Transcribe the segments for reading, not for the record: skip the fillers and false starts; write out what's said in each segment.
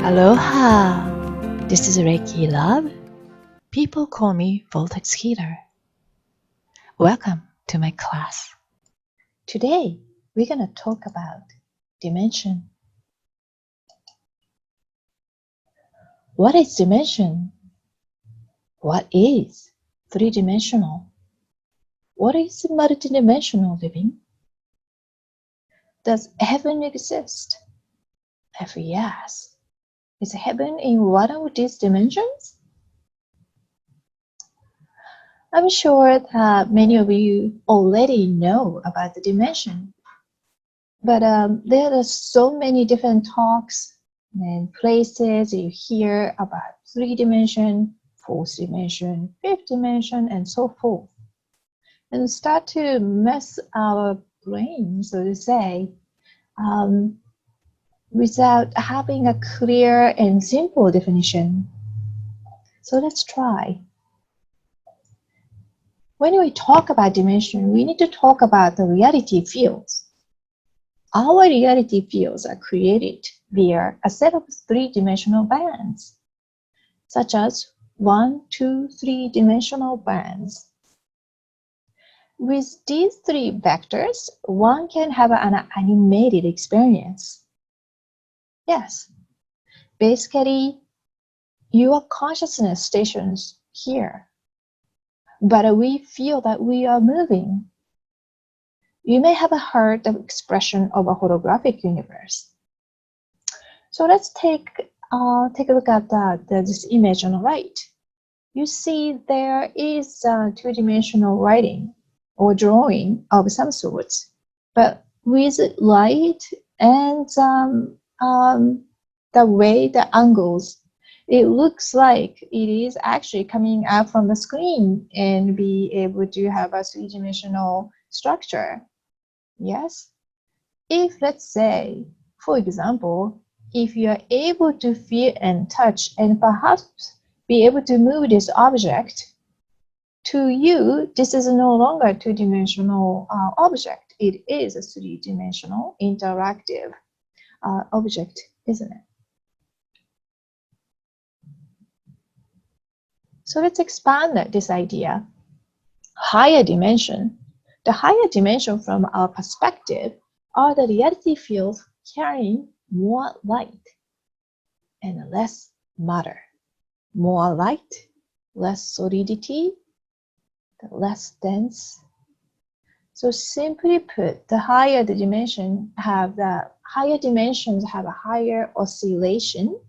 Aloha! This is Reiki Love. People call me Voltex Healer. Welcome to my class. Today, we're going to talk about dimension. What is dimension? What is three-dimensional? What is multidimensional living? Does heaven exist? If yes, is heaven in one of these dimensions? I'm sure that many of you already know about the dimension, but there are so many different talks and places you hear about 3-dimension, 4th-dimension, 5th-dimension, and so forth, and start to mess our brain, so to say, without having a clear and simple definition. So let's try. When we talk about dimension, we need to talk about the reality fields. Our reality fields are created via a set of 3-dimensional bands, such as 1, 2, 3-dimensional bands. With these 3 vectors, one can have an animated experience. Yes, basically, your consciousness stations here, but we feel that we are moving. You may have heard the expression of a holographic universe. So let's take a look at this image on the right. You see there is a 2-dimensional writing or drawing of some sorts, but with light and the way the angles, it looks like it is actually coming out from the screen and be able to have a 3-dimensional structure. Yes? If, let's say, for example, if you are able to feel and touch and perhaps be able to move this object, to you, this is no longer a 2-dimensional object. It is a 3-dimensional interactive object, isn't it? So let's expand this idea. Higher dimension. The higher dimension from our perspective are the reality fields carrying more light and less matter. More light, less solidity, less dense. So simply put, the higher the dimension have the higher dimensions have a higher oscillation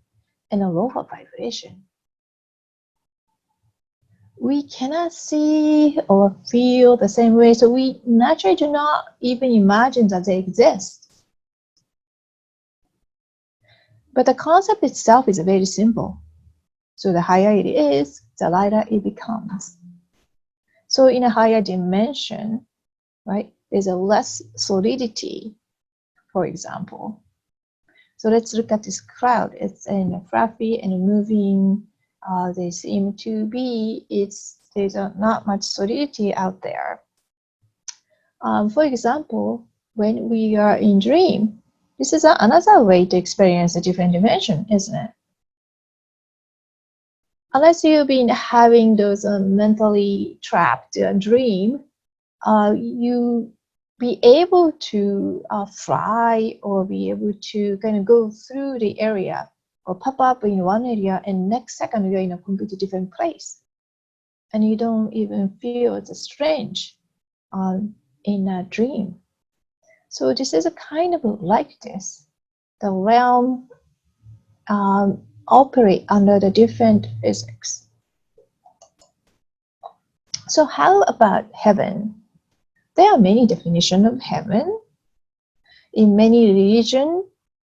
and a lower vibration. We cannot see or feel the same way, so we naturally do not even imagine that they exist. But the concept itself is very simple. So the higher it is, the lighter it becomes. So in a higher dimension, right, there's a less solidity, for example. So let's look at this cloud. It's fluffy and moving. They seem to be, there's not much solidity out there. For example, when we are in dream, this is another way to experience a different dimension, isn't it? Unless you've been having those mentally trapped dream, you be able to fly or be able to kind of go through the area or pop up in one area and next second you're in a completely different place. And you don't even feel it's strange in a dream. So this is a kind of like this. The realm operate under the different physics. So how about heaven? There are many definitions of heaven. In many religions,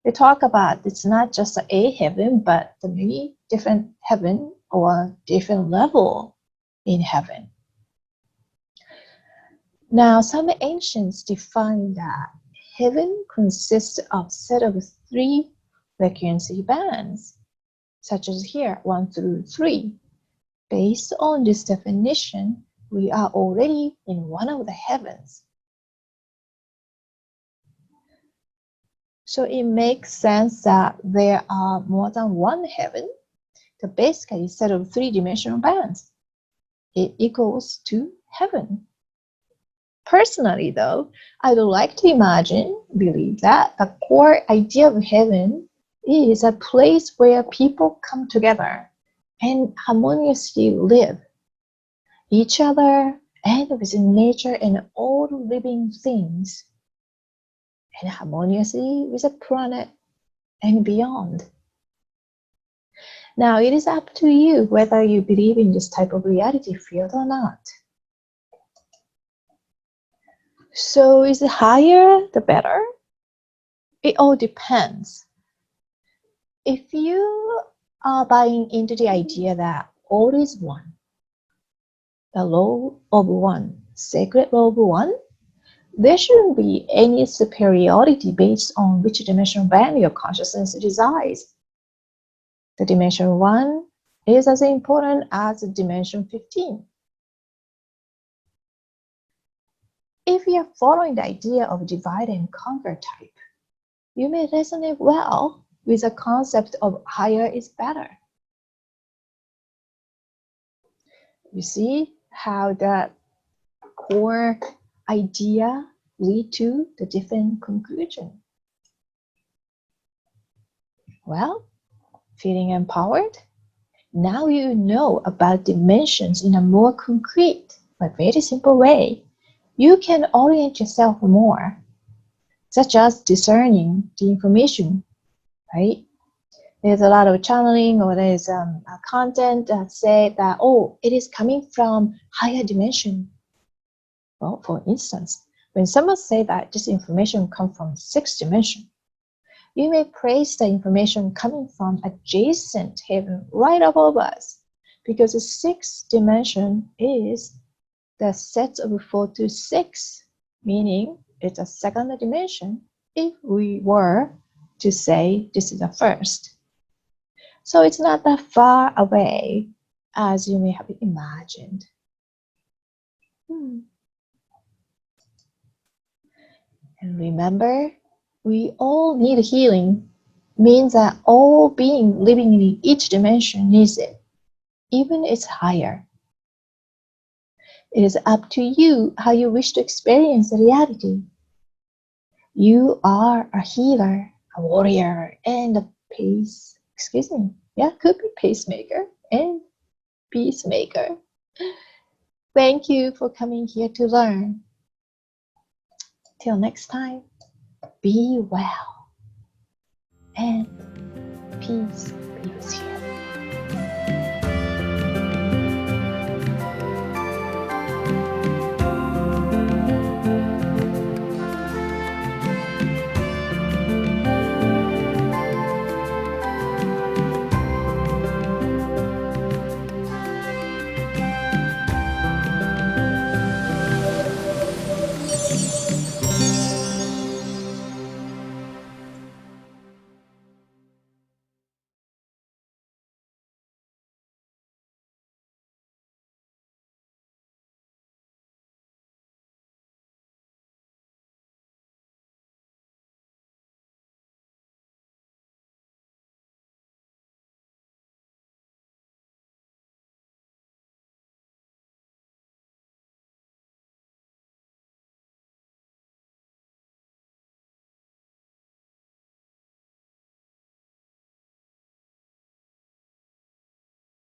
they talk about it's not just a heaven, but the many different heaven or different level in heaven. Now, some ancients define that heaven consists of a set of 3 frequency bands, such as here, 1 through 3. Based on this definition, we are already in one of the heavens. So it makes sense that there are more than one heaven. The base case set of three-dimensional bands. It equals to heaven. Personally, though, I would like to believe that the core idea of heaven is a place where people come together and harmoniously live each other and with nature and all living things, and harmoniously with the planet and beyond. Now, it is up to you whether you believe in this type of reality field or not. So, is it higher the better? It all depends. If you are buying into the idea that all is one, the law of one, sacred law of one, there shouldn't be any superiority based on which dimensional band your consciousness resides. The dimension 1 is as important as the dimension 15. If you are following the idea of divide and conquer type, you may resonate well with the concept of higher is better. You see how the core idea lead to the different conclusion. Well, feeling empowered? Now you know about dimensions in a more concrete but very simple way. You can orient yourself more, such as discerning the information, right? There's a lot of channeling, or there's content that say that, oh, it is coming from higher dimension. Well, for instance, when someone say that this information comes from 6th dimension, you may praise the information coming from adjacent heaven right above us, because the 6th dimension is the set of 4 to 6, meaning it's a second dimension if we were to say this is the first. So it's not that far away as you may have imagined. And remember, we all need healing. Means that all being living in each dimension needs it, even it's higher. It is up to you how you wish to experience the reality. You are a healer, a warrior, and a could be pacemaker and peacemaker. Thank you for coming here to learn. Till next time, be well and peace be with you.